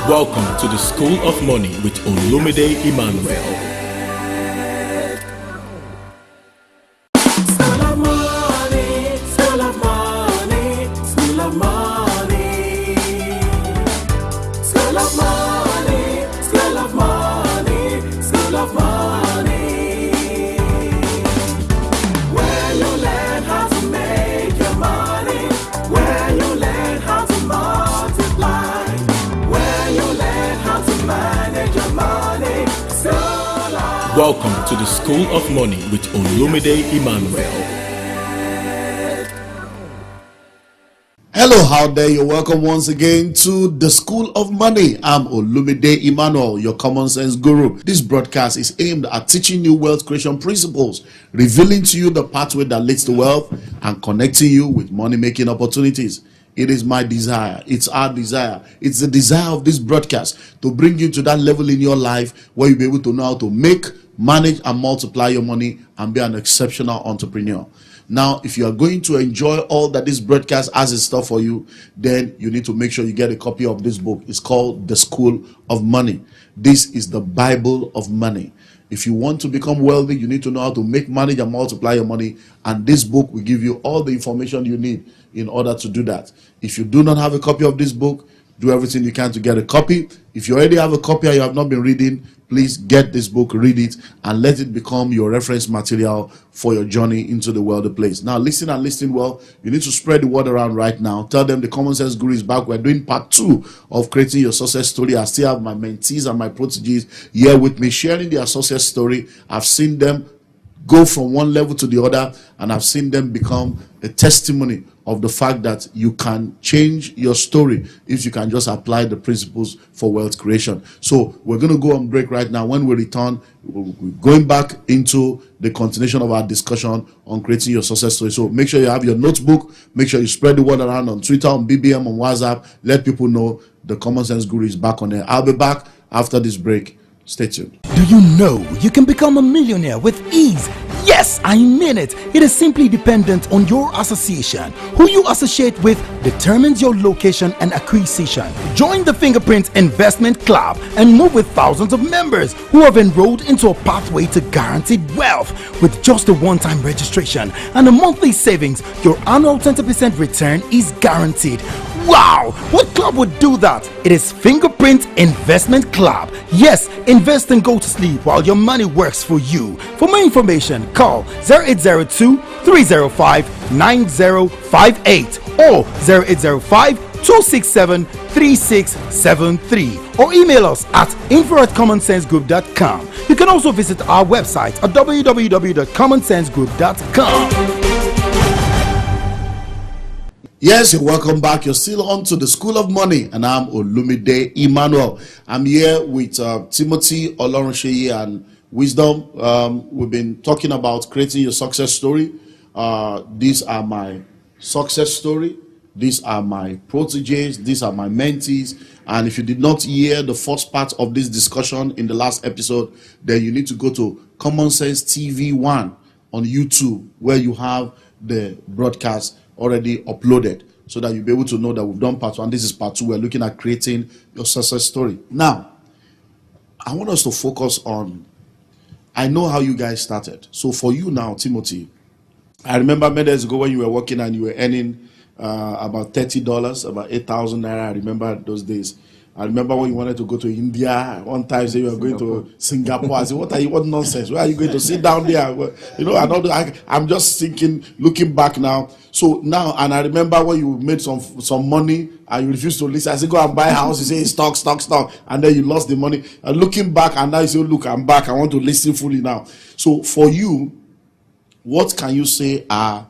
Welcome to the School of Money with Olumide Emmanuel. Welcome to the School of Money with Olumide Emmanuel. Hello, how there? You're welcome once again to the School of Money. I'm Olumide Emmanuel, your common sense guru. This broadcast is aimed at teaching you wealth creation principles, revealing to you the pathway that leads to wealth, and connecting you with money-making opportunities. It is my desire. It's our desire. It's the desire of this broadcast to bring you to that level in your life where you'll be able to know how to make, manage, and multiply your money and be an exceptional entrepreneur. Now, if you are going to enjoy all that this broadcast has in store for you, then you need to make sure you get a copy of this book. It's called The School of Money. This is the Bible of money. If you want to become wealthy, you need to know how to make, manage, and multiply your money. And this book will give you all the information you need in order to do that. If you do not have a copy of this book, do everything you can to get a copy. If you already have a copy and you have not been reading, please get this book, read it, and let it become your reference material for your journey into the wealthy place. Now, listen and listen well. You need to spread the word around right now. Tell them the Common Sense Guru is back. We're doing part 2 of creating your success story. I still have my mentees and my proteges here with me, sharing their success story. I've seen them go from one level to the other, and I've seen them become a testimony of the fact that you can change your story if you can just apply the principles for wealth creation. So we're going to go on break right now. When we return, we're going back into the continuation of our discussion on creating your success story. So make sure you have your notebook. Make sure you spread the word around on Twitter, on BBM, on WhatsApp. Let people know the Common Sense Guru is back on there. I'll be back after this break. Stay tuned. Do you know you can become a millionaire with ease? Yes, I mean it. It is simply dependent on your association. Who you associate with determines your location and acquisition. Join the Fingerprint Investment Club and move with thousands of members who have enrolled into a pathway to guaranteed wealth. With just a one-time registration and a monthly savings, your annual 20% return is guaranteed. Wow! What club would do that? It is Fingerprint Investment Club. Yes, invest and go to sleep while your money works for you. For more information, call 0802-305-9058 or 0805-267-3673 or email us at info@commonsensegroup.com. You can also visit our website at www.commonsensegroup.com. Yes, you're welcome back. You're still on to the School of Money, and I'm Olumide Emmanuel. I'm here with Timothy Olorunsheye and Wisdom. We've been talking about creating your success story. These are my success story. These are my proteges. These are my mentees. And if you did not hear the first part of this discussion in the last episode, then you need to go to Common Sense TV 1 on YouTube, where you have the broadcast already uploaded, so that you'll be able to know that we've done part 1. This is part 2. We're looking at creating your success story. Now, I want us to focus on, I know how you guys started. So for you now, Timothy, I remember many years ago when you were working and you were earning about $30, about 8,000 naira. I remember those days. I remember when you wanted to go to India. One time, say you were going to Singapore. I said, what nonsense? Where are you going to sit down there? You know, I'm just thinking, looking back now. So now, and I remember when you made some money and you refused to listen. I said, go and buy a house. You say, stock. And then you lost the money. And looking back, and now you say, look, I'm back. I want to listen fully now. So for you, what can you say are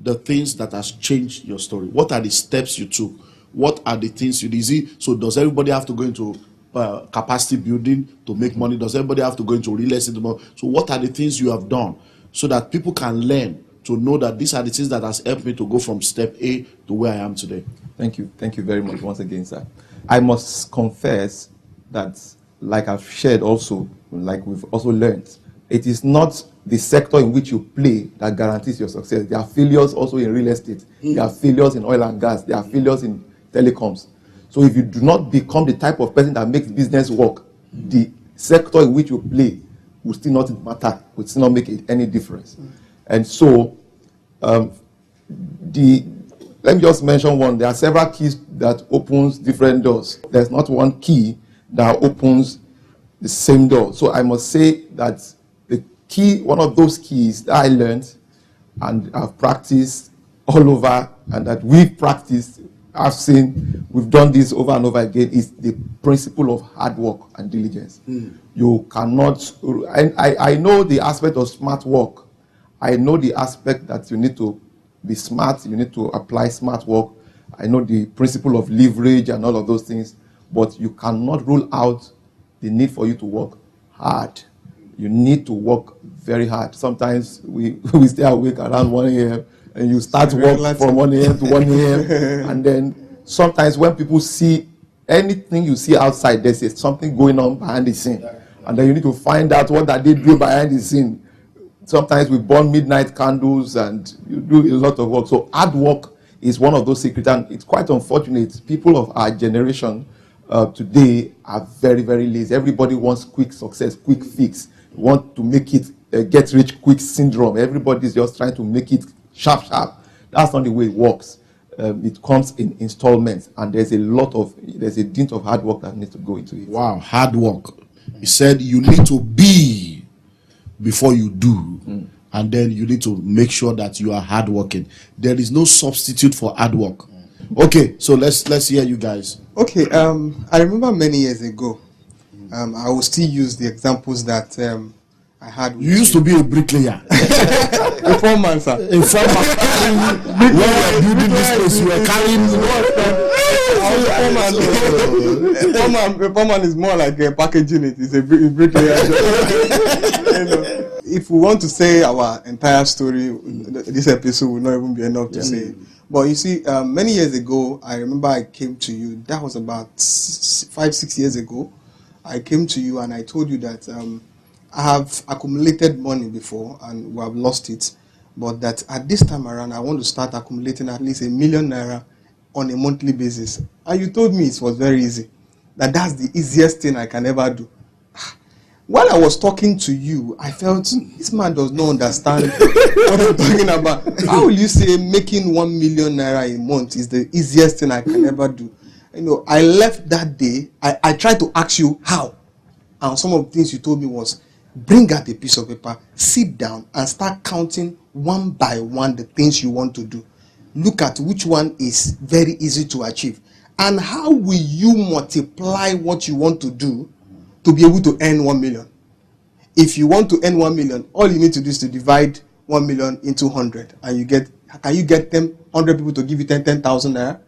the things that has changed your story? What are the steps you took? What are the things you did? So does everybody have to go into capacity building to make money? Does everybody have to go into real estate? So what are the things you have done so that people can learn to know that these are the things that has helped me to go from step A to where I am today? Thank you. Thank you very much once again, sir. I must confess that, like I've shared also, like we've also learned, it is not the sector in which you play that guarantees your success. There are failures also in real estate. There are failures in oil and gas. There are failures in telecoms. So if you do not become the type of person that makes business work, the sector in which you play will still not matter, will still not make any difference. And so, let me just mention one. There are several keys that opens different doors. There's not one key that opens the same door. So I must say that the key, one of those keys that I learned and I've practiced all over, and that we've practiced, I've seen, we've done this over and over again, is the principle of hard work and diligence. You cannot, I know the aspect of smart work. I know the aspect that you need to be smart, you need to apply smart work. I know the principle of leverage and all of those things, but you cannot rule out the need for you to work hard. You need to work very hard. Sometimes we stay awake around 1 a.m. and you start work from 1 a.m. to 1 a.m. and then sometimes when people see anything you see outside, there's something going on behind the scene. And then you need to find out what that they do behind the scene. Sometimes we burn midnight candles and you do a lot of work. So hard work is one of those secrets, and it's quite unfortunate. People of our generation today are very, very lazy. Everybody wants quick success, quick fix. Want to make it get rich quick syndrome. Everybody's just trying to make it sharp. That's not the way it works. It comes in installments, and there's a dint of hard work that needs to go into it. Wow, hard work. He said you need to be before you do, and then you need to make sure that you are hardworking. There is no substitute for hard work. Okay, so let's hear you guys. Okay, I remember many years ago. I will still use the examples that I had. You used to be a bricklayer. A foreman, sir. A foreman. When you were building this place, you were carrying a foreman is more like a packaging it. It's a bricklayer. If we want to say our entire story, this episode will not even be enough to say. But you see, many years ago, I remember I came to you. That was about 5-6 years ago. I came to you and I told you that I have accumulated money before and we have lost it, but that at this time around I want to start accumulating at least ₦1 million on a monthly basis. And you told me it was very easy, that's the easiest thing I can ever do. While I was talking to you, I felt this man does not understand what I'm talking about. How will you say making ₦1 million a month is the easiest thing I can ever do? You know, I left that day. I tried to ask you how. And some of the things you told me was, bring out a piece of paper, sit down, and start counting one by one the things you want to do. Look at which one is very easy to achieve. And how will you multiply what you want to do to be able to earn 1 million? If you want to earn 1 million, all you need to do is to divide 1 million into 100. And can you get 100 people to give you 10,000 naira?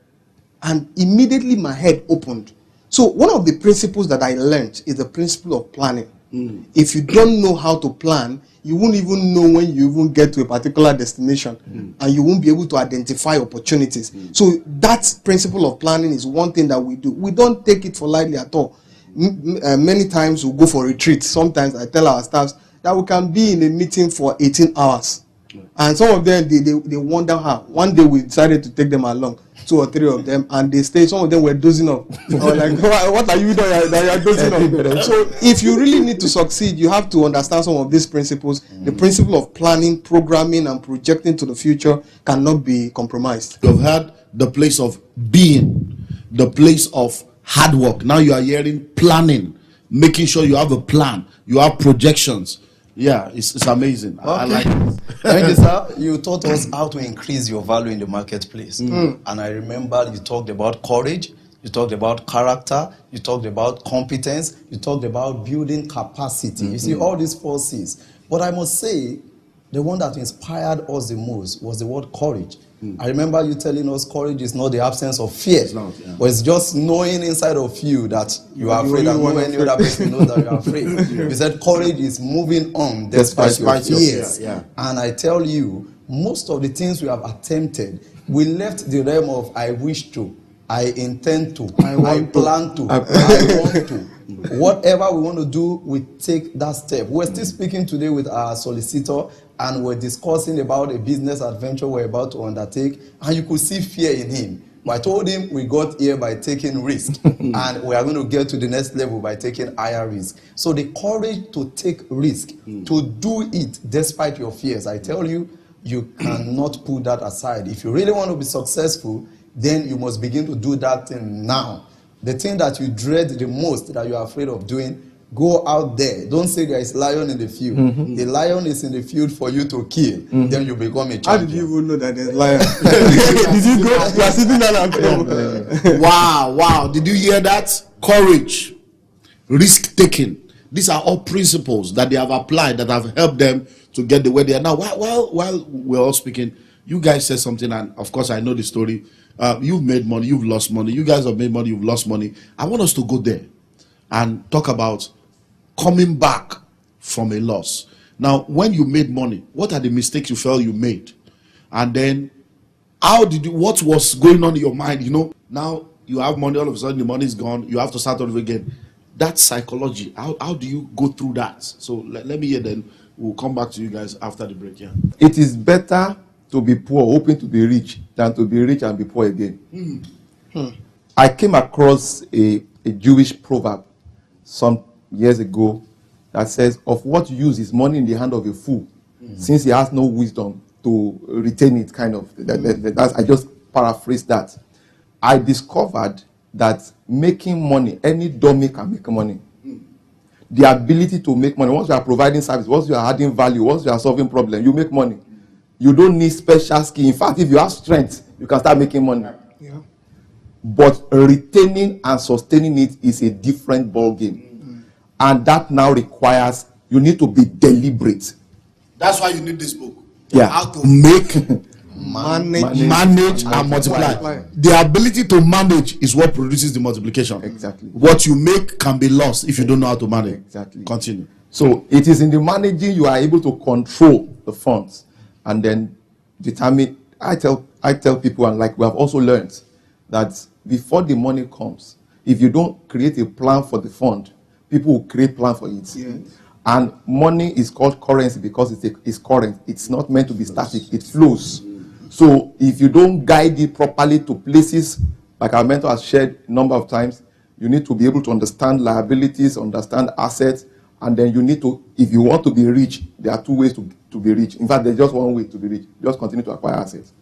And immediately my head opened. So one of the principles that I learned is the principle of planning. If you don't know how to plan, you won't even know when you even get to a particular destination, and you won't be able to identify opportunities. So that principle of planning is one thing that we do. We don't take it for lightly at all. Many times we go for retreats. Sometimes I tell our staffs that we can be in a meeting for 18 hours. And some of them, they wonder how. One day we decided to take them along, 2 or 3 of them, and they stayed. Some of them were dozing off. I was like, what are you doing that you are dozing off? So if you really need to succeed, you have to understand some of these principles. The principle of planning, programming, and projecting to the future cannot be compromised. You've had the place of being, the place of hard work. Now you are hearing planning, making sure you have a plan, you have projections. Yeah, it's amazing. Okay. I like it. Thank you, sir. You taught us how to increase your value in the marketplace. And I remember you talked about courage, you talked about character, you talked about competence, you talked about building capacity. You see, all these 4 C's. But I must say, the one that inspired us the most was the word courage. I remember you telling us courage is not the absence of fear, but it's just knowing inside of you that you are afraid, and no any other person knows that you are afraid. You said courage is moving on despite your fears. And I tell you, most of the things we have attempted, we left the realm of I wish to, I intend to, I plan to, I want to. Whatever we want to do, we take that step. We're still speaking today with our solicitor, and we're discussing about a business adventure we're about to undertake, and you could see fear in him. But I told him we got here by taking risk, and we are going to get to the next level by taking higher risk. So the courage to take risk, to do it despite your fears, I tell you, you cannot put that aside. If you really want to be successful, then you must begin to do that thing now. The thing that you dread the most, that you are afraid of doing, go out there. Don't say there is lion in the field. The lion is in the field for you to kill. Then you become a champion. How did you even know that there's lion? Did you go? You are sitting down and Wow. Did you hear that? Courage, risk taking. These are all principles that they have applied that have helped them to get the way they are now. While we're all speaking, you guys said something, and of course I know the story. You've made money, you've lost money. You guys have made money, you've lost money. I want us to go there and talk about coming back from a loss. Now, when you made money, what are the mistakes you felt you made? And then, what was going on in your mind? You know, now you have money, all of a sudden the money is gone, you have to start over again. That psychology, how do you go through that? So let me hear, then we'll come back to you guys after the break. Yeah. It is better to be poor, hoping to be rich, than to be rich and be poor again. I came across a Jewish proverb some years ago that says, of what use is money in the hand of a fool, since he has no wisdom to retain it, kind of. I just paraphrased that. I discovered that making money, any dummy can make money. The ability to make money, once you are providing service, once you are adding value, once you are solving problems, you make money. You don't need special skill. In fact, if you have strength, you can start making money. Yeah. But retaining and sustaining it is a different ball game. And that now requires, you need to be deliberate. That's why you need this book. Yeah. How to make, Manage and multiply. The ability to manage is what produces the multiplication. Exactly. What you make can be lost if you don't know how to manage. Exactly. Continue. So it is in the managing you are able to control the funds and then determine. I tell people, and like we have also learned, that before the money comes, if you don't create a plan for the fund, people will create plan for it. Yeah. And money is called currency because it's current. It's not meant to be static. It flows. So if you don't guide it properly to places, like our mentor has shared a number of times, you need to be able to understand liabilities, understand assets, and then you need to, if you want to be rich, there are two ways to be rich. In fact, there's just one way to be rich. Just continue to acquire assets.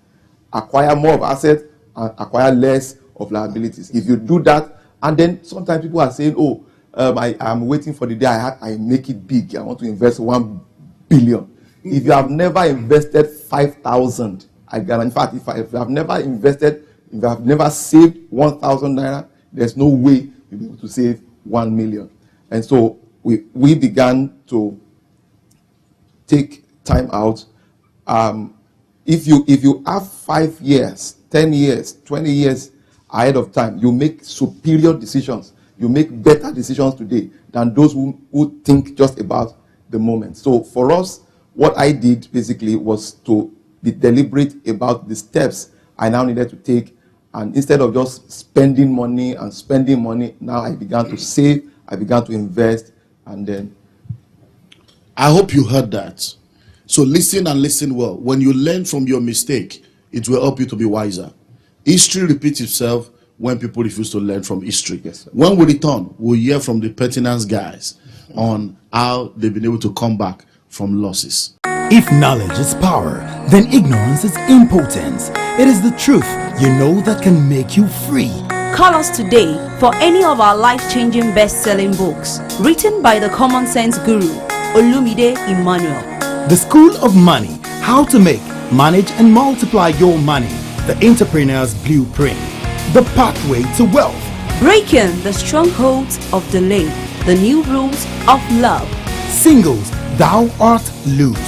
Acquire more of assets and acquire less of liabilities. If you do that, and then sometimes people are saying, oh, I'm waiting for the day I make it big. I want to invest 1 billion. If you have never invested 5,000, I guarantee, in fact, if you have never invested, if you have never saved 1,000 naira, there's no way you'll be able to save 1 million. And so we began to take time out. If you have 5 years, 10 years, 20 years ahead of time, you make superior decisions. You make better decisions today than those who think just about the moment. So for us, what I did basically was to be deliberate about the steps I now needed to take. And instead of just spending money, now I began to save, I began to invest, and then. I hope you heard that. So listen and listen well. When you learn from your mistake, it will help you to be wiser. History repeats itself when people refuse to learn from history. Yes, sir. When we return, we'll hear from the pertinence guys on how they've been able to come back from losses. If knowledge is power, then ignorance is impotence. It is the truth you know that can make you free. Call us today for any of our life-changing best-selling books written by the common sense guru, Olumide Emmanuel. The School of Money: How to Make, Manage and Multiply Your Money. The Entrepreneur's Blueprint. The Pathway to Wealth. Breaking the strongholds of delay, the new rules of love. Singles, thou art loosed.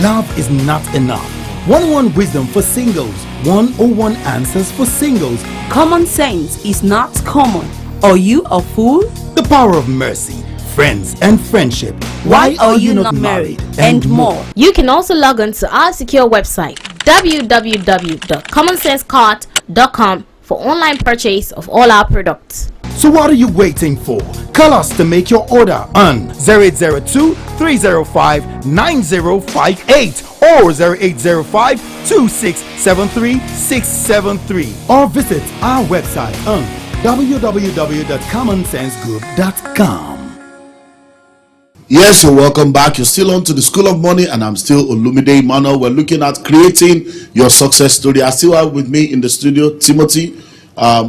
Love is not enough. 101 Wisdom for Singles. 101 Answers for Singles. Common sense is not common. Are you a fool? The Power of Mercy. Friends and Friendship. Why are you not married? And more. You can also log on to our secure website www.commonsensecart.com for online purchase of all our products. So what are you waiting for? Call us to make your order on 0802-305-9058 or 0805-2673-673 or visit our website on www.commonsensegroup.com. Yes, you're welcome back. You're still on to the School of Money, and I'm still Olumide Emmanuel. We're looking at creating your success story. I still have with me in the studio Timothy,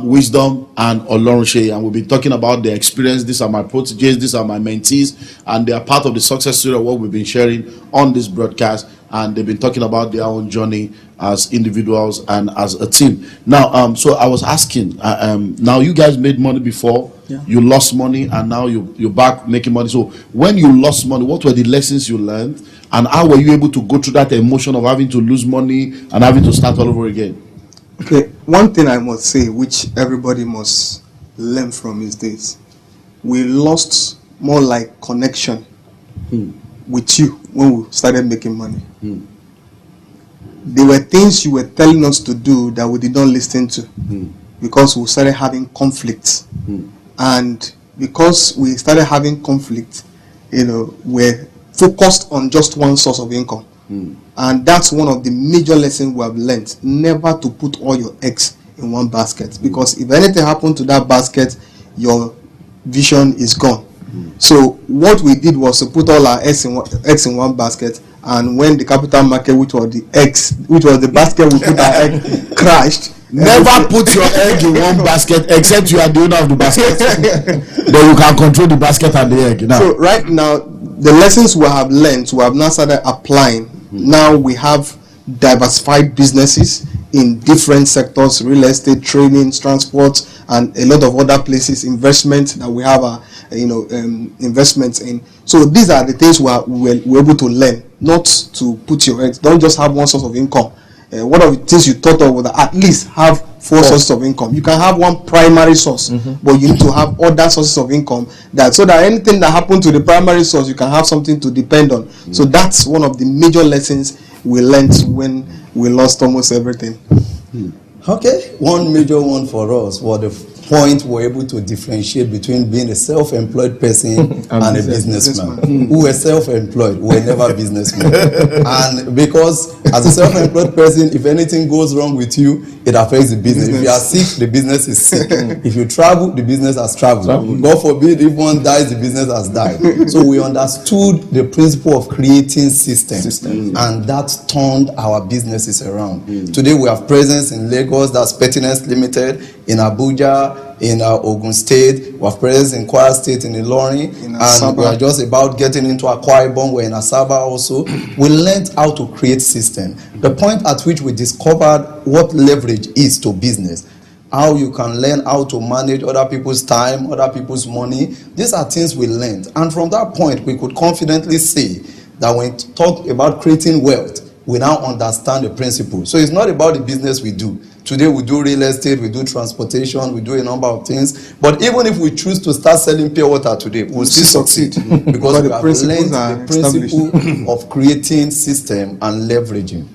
Wisdom, and Olorunse, and we'll be talking about their experience. These are my proteges, these are my mentees, and they are part of the success story of what we've been sharing on this broadcast. And they've been talking about their own journey as individuals and as a team. Now, so I was asking, now you guys made money before, you lost money, and now you're back making money. So when you lost money, what were the lessons you learned, and how were you able to go through that emotion of having to lose money and having to start all over again? Okay, one thing I must say, which everybody must learn from, is this: we lost more like connection with you when we started making money. There were things you were telling us to do that we did not listen to because we started having conflicts. And because we started having conflict, we're focused on just one source of income. And that's one of the major lessons we have learned: never to put all your eggs in one basket, because if anything happened to that basket, your vision is gone. So what we did was to put all our eggs in one basket, and when the capital market, which was the basket we put our egg, crashed. Never put your egg in one basket, except you are the owner of the basket. But you can control the basket and the egg. Now. So right now, the lessons we have learned, we have now started applying. Now we have diversified businesses in different sectors: real estate, training, transport, and a lot of other places, investment that we have investments in. So these are the things we're able to learn, not to put your eggs. Don't just have one source of income. One of the things you thought of was that at least have four sources of income. You can have one primary source, but you need to have other sources of income, so that anything that happened to the primary source, you can have something to depend on. So that's one of the major lessons we learned when we lost almost everything. Okay, one major one for us was the point we're able to differentiate between being a self-employed person and a businessman. Who were self-employed, were never businessmen. And because as a self-employed person, if anything goes wrong with you, it affects the business. If you are sick, the business is sick. If you travel, the business has traveled. God forbid, if one dies, the business has died. So we understood the principle of creating systems, and that turned our businesses around. Today we have presence in Lagos, that's Pertinence Limited, in Abuja, in Ogun State, we have presence in Kwara State, in Ilorin, and we are just about getting into Akwa Ibom, we're in Asaba also. We learned how to create systems. The point at which we discovered what leverage is to business, how you can learn how to manage other people's time, other people's money. These are things we learned. And from that point, we could confidently say that when we talk about creating wealth, we now understand the principle. So it's not about the business we do. Today we do real estate, we do transportation, we do a number of things. But even if we choose to start selling pure water today, we'll still succeed. Because we have learned the principle of creating system and leveraging.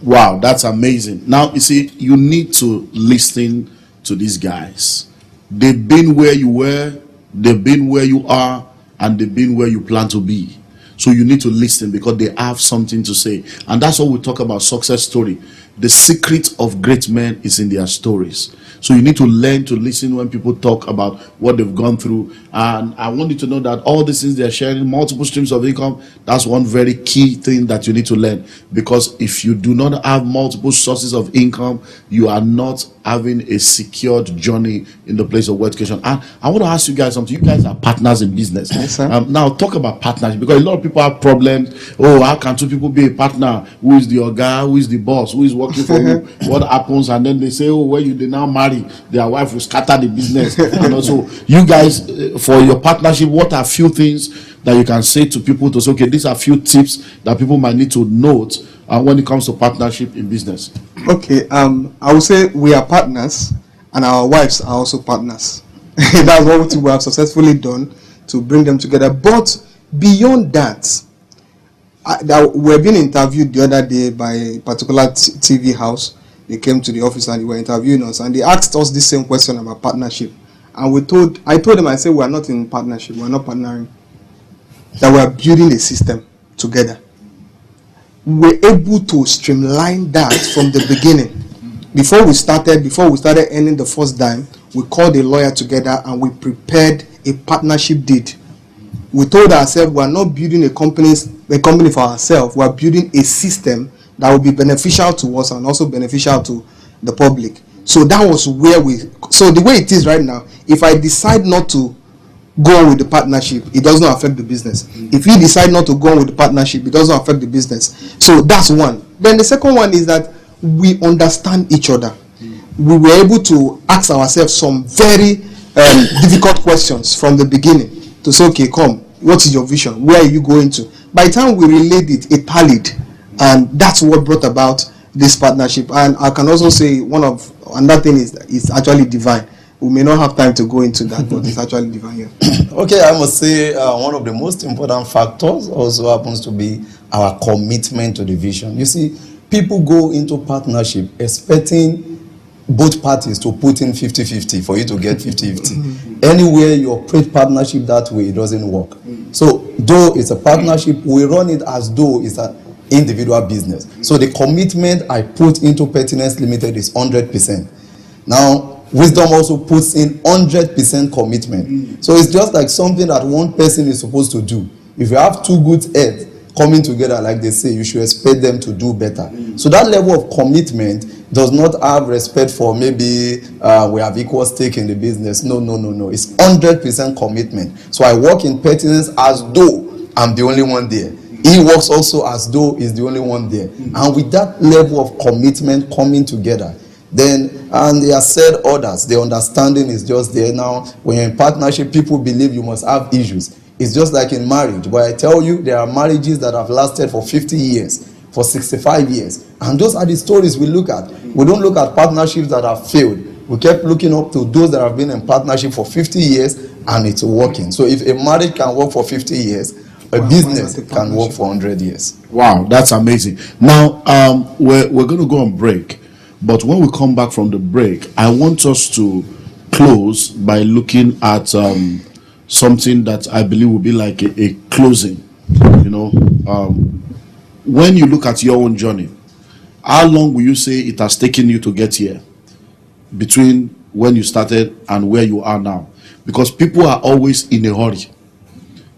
Wow, that's amazing. Now, you see, you need to listen to these guys. They've been where you were, they've been where you are, and they've been where you plan to be. So you need to listen, because they have something to say. And that's what we talk about success story. The secret of great men is in their stories. So you need to learn to listen when people talk about what they've gone through. And I want you to know that all these things they're sharing, multiple streams of income, that's one very key thing that you need to learn. Because if you do not have multiple sources of income, you are not having a secured journey in the place of wealth creation. And I want to ask you guys something. You guys are partners in business. Yes, sir. Now talk about partners, because a lot of people have problems. Oh, how can two people be a partner? Who is the guy? Who is the boss? Who is working for who? What happens? And then they say, oh, when they now marry, their wife will scatter the business. And also, you guys, for your partnership, what are few things that you can say to people to say, okay, these are few tips that people might need to note when it comes to partnership in business? Okay, I would say we are partners, and our wives are also partners. That's what we have successfully done to bring them together. But beyond that, we're being interviewed the other day by a particular TV house. They came to the office and they were interviewing us, and they asked us the same question about partnership. And I told them, I said, we are not in partnership, we are not partnering. That we are building a system together. we were able to streamline that from the beginning. Before we started earning the first dime, we called a lawyer together and we prepared a partnership deed. We told ourselves we are not building a company for ourselves. We are building a system that will be beneficial to us and also beneficial to the public. So that was where so the way it is right now, if I decide not to go on with the partnership, it does not affect the business. If you decide not to go on with the partnership, it doesn't affect the business. So that's one. Then the second one is that we understand each other. We were able to ask ourselves some very difficult questions from the beginning to say, okay, come, what is your vision? Where are you going to? By the time we relayed it tallied, and that's what brought about this partnership. And I can also say another thing is that it's actually divine. We may not have time to go into that, but it's actually divine here. Okay, I must say one of the most important factors also happens to be our commitment to the vision. You see, people go into partnership expecting both parties to put in 50-50 for you to get 50-50. Anywhere you operate partnership that way, it doesn't work. So though it's a partnership, we run it as though it's an individual business. So the commitment I put into Pertinence Limited is 100%. Now, Wisdom also puts in 100% commitment. So it's just like something that one person is supposed to do. If you have two good heads coming together, like they say, you should expect them to do better. So that level of commitment does not have respect for maybe we have equal stake in the business. No. It's 100% commitment. So I work in Pertinence as though I'm the only one there. He works also as though he's the only one there. And with that level of commitment coming together, then, and they have said others, the understanding is just there. Now, when you're in partnership, people believe you must have issues. It's just like in marriage. But I tell you, there are marriages that have lasted for 50 years, for 65 years. And those are the stories we look at. We don't look at partnerships that have failed. We kept looking up to those that have been in partnership for 50 years and it's working. So if a marriage can work for 50 years, a business can work for 100 years. Wow, that's amazing. Now, we're going to go on break. But when we come back from the break, I want us to close by looking at something that I believe will be like a closing. You know, when you look at your own journey, how long will you say it has taken you to get here between when you started and where you are now? Because people are always in a hurry.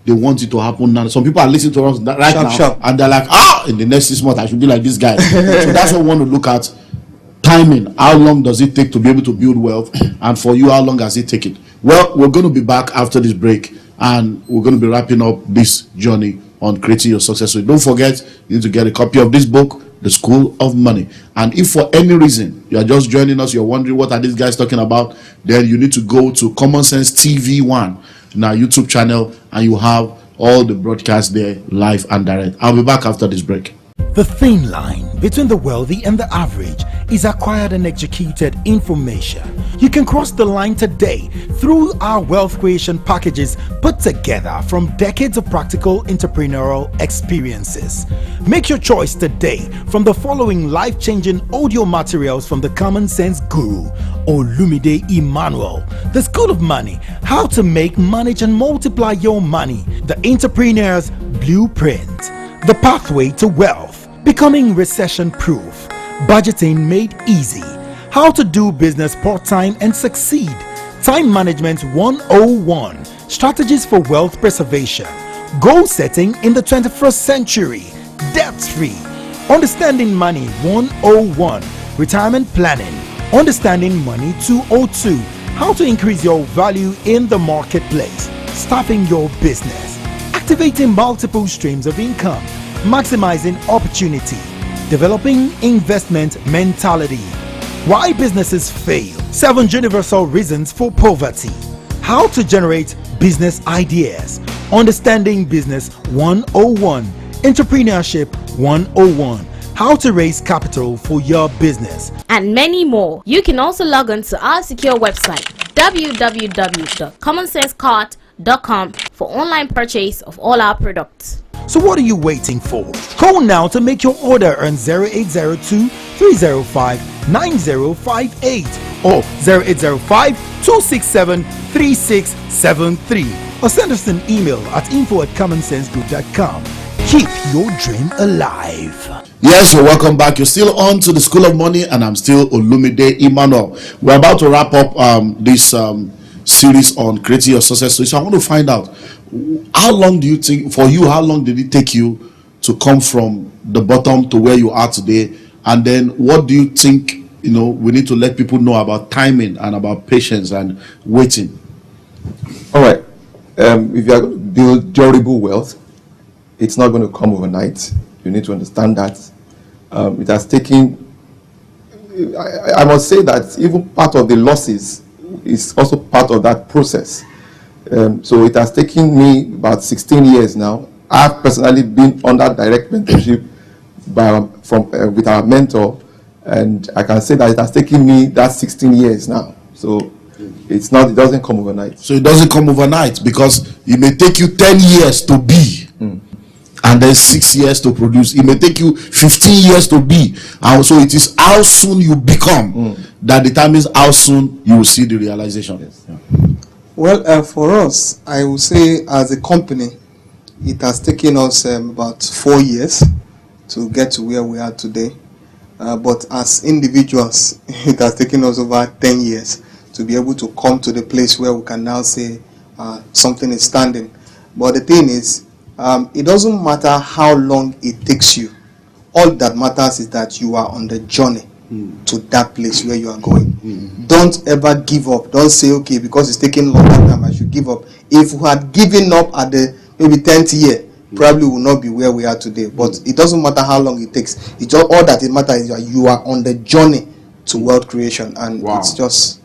They want it to happen now. Some people are listening to us right now, and they're like, in the next 6 months, I should be like this guy. So that's what we want to look at. Timing, how long does it take to be able to build wealth? And for you, how long has it taken? Well, we're going to be back after this break, and we're going to be wrapping up this journey on creating your success. So don't forget, you need to get a copy of this book, The School of Money. And if for any reason you are just joining us, you're wondering what are these guys talking about, then you need to go to Common Sense TV1 in our YouTube channel, and you have all the broadcasts there live and direct. I'll be back after this break. The thin line between the wealthy and the average is acquired and executed information. You can cross the line today through our wealth creation packages put together from decades of practical entrepreneurial experiences. Make your choice today from the following life-changing audio materials from the Common Sense Guru, Olumide Emmanuel. The School of Money, How to Make, Manage and Multiply Your Money, The Entrepreneur's Blueprint, The Pathway to Wealth, Becoming Recession Proof, Budgeting Made Easy, How to Do Business Part-Time and Succeed, Time Management 101, Strategies for Wealth Preservation, Goal Setting in the 21st Century, Debt-Free, Understanding Money 101, Retirement Planning, Understanding Money 202, How to Increase Your Value in the Marketplace, Staffing Your Business, Activating Multiple Streams of Income, Maximizing Opportunity, Developing Investment Mentality, Why Businesses Fail, 7 Universal Reasons for Poverty, How to Generate Business Ideas, Understanding Business 101, Entrepreneurship 101, How to Raise Capital for Your Business, and many more. You can also log on to our secure website www.commonsensecart.com for online purchase of all our products. So what are you waiting for? Call now to make your order on 0802-305-9058 or 0805-267-3673 or send us an email at info@commonsensegroup.com. Keep your dream alive. Yes, so welcome back. You're still on to the School of Money, and I'm still Olumide Emmanuel. We're about to wrap up this series on creating your success story. So I want to find out, how long do you think, for you, how long did it take you to come from the bottom to where you are today? And then what do you think, we need to let people know about timing and about patience and waiting? All right. If you are going to build durable wealth, it's not going to come overnight. You need to understand that. It has taken, I must say that even part of the losses is also part of that process. So it has taken me about 16 years now. I've personally been under direct mentorship with our mentor, and I can say that it has taken me that 16 years now. So it doesn't come overnight. So it doesn't come overnight, because it may take you 10 years to be. And then 6 years to produce. It may take you 15 years to be. And so it is how soon you become that determines how soon you will see the realization. Yes. Yeah. Well, for us, I would say as a company, it has taken us about 4 years to get to where we are today. But as individuals, it has taken us over 10 years to be able to come to the place where we can now say something is standing. But the thing is, it doesn't matter how long it takes you. All that matters is that you are on the journey to that place where you are going. Don't ever give up. Don't say, okay, because it's taking longer time, I should give up. If we had given up at the maybe 10th year, probably will not be where we are today. But it doesn't matter how long it takes. It's just, all that it matters is that you are on the journey to wealth creation, and it's just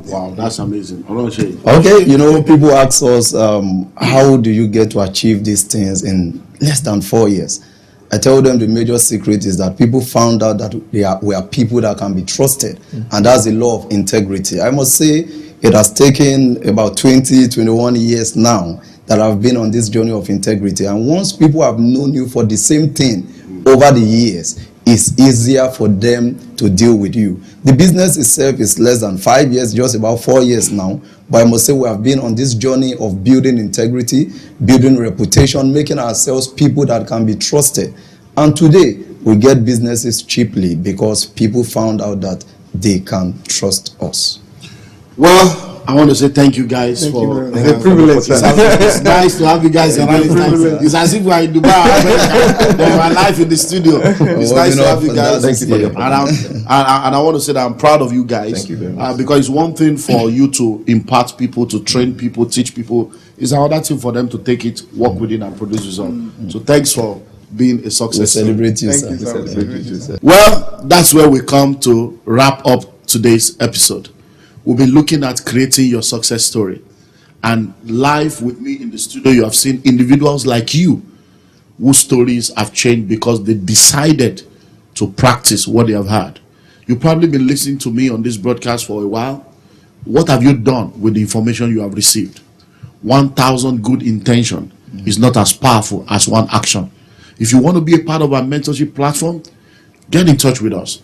Wow, that's amazing. Okay, people ask us, how do you get to achieve these things in less than 4 years? I tell them the major secret is that people found out that we are people that can be trusted, and that's the law of integrity. I must say it has taken about 20, 21 years now that I've been on this journey of integrity, and once people have known you for the same thing over the years, it's easier for them to deal with you. The business itself is less than 5 years, just about 4 years now. But I must say we have been on this journey of building integrity, building reputation, making ourselves people that can be trusted. And today, we get businesses cheaply because people found out that they can trust us. Well, I want to say thank you guys for the privilege. It's nice to have you guys around. It's as if we are in Dubai, America. We are live in the studio. It's nice to have you guys. Thank you for your and I want to say that I'm proud of you guys. Thank you very much. Because it's one thing for you to impart people, to train people, teach people. It's another thing for them to take it, work with it, and produce results. So thanks for being a success. We celebrate you, Thank sir. you, sir. Well, that's where we come to wrap up today's episode. We'll be looking at creating your success story. And live with me in the studio, you have seen individuals like you whose stories have changed because they decided to practice what they have heard. You've probably been listening to me on this broadcast for a while. What have you done with the information you have received? 1,000 good intention is not as powerful as one action. If you want to be a part of our mentorship platform, get in touch with us,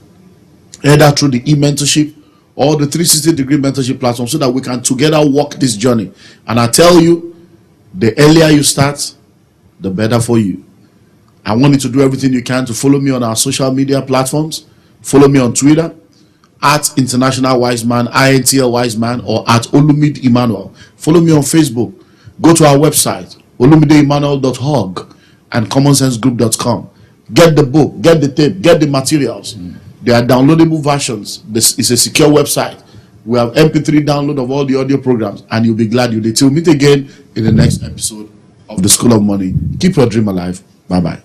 either through the e-mentorship or the 360-degree mentorship platform, so that we can together walk this journey. And I tell you, the earlier you start, the better for you. I want you to do everything you can to follow me on our social media platforms. Follow me on Twitter at International Wise Man, INTL Wise Man, or at Olumide Emmanuel. Follow me on Facebook. Go to our website, olumideemmanuel.org and commonsensegroup.com. Get the book, get the tape, get the materials. They are downloadable versions. This is a secure website. We have MP3 download of all the audio programs, and you'll be glad you did. Till we meet again in the next episode of The School of Money. Keep your dream alive. Bye-bye.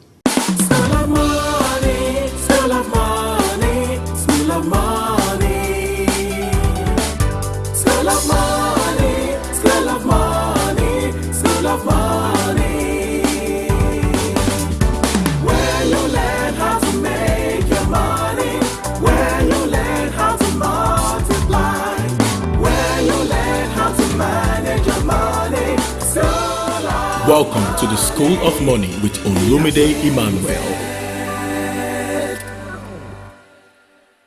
Welcome to the School of Money with Olumide Emmanuel.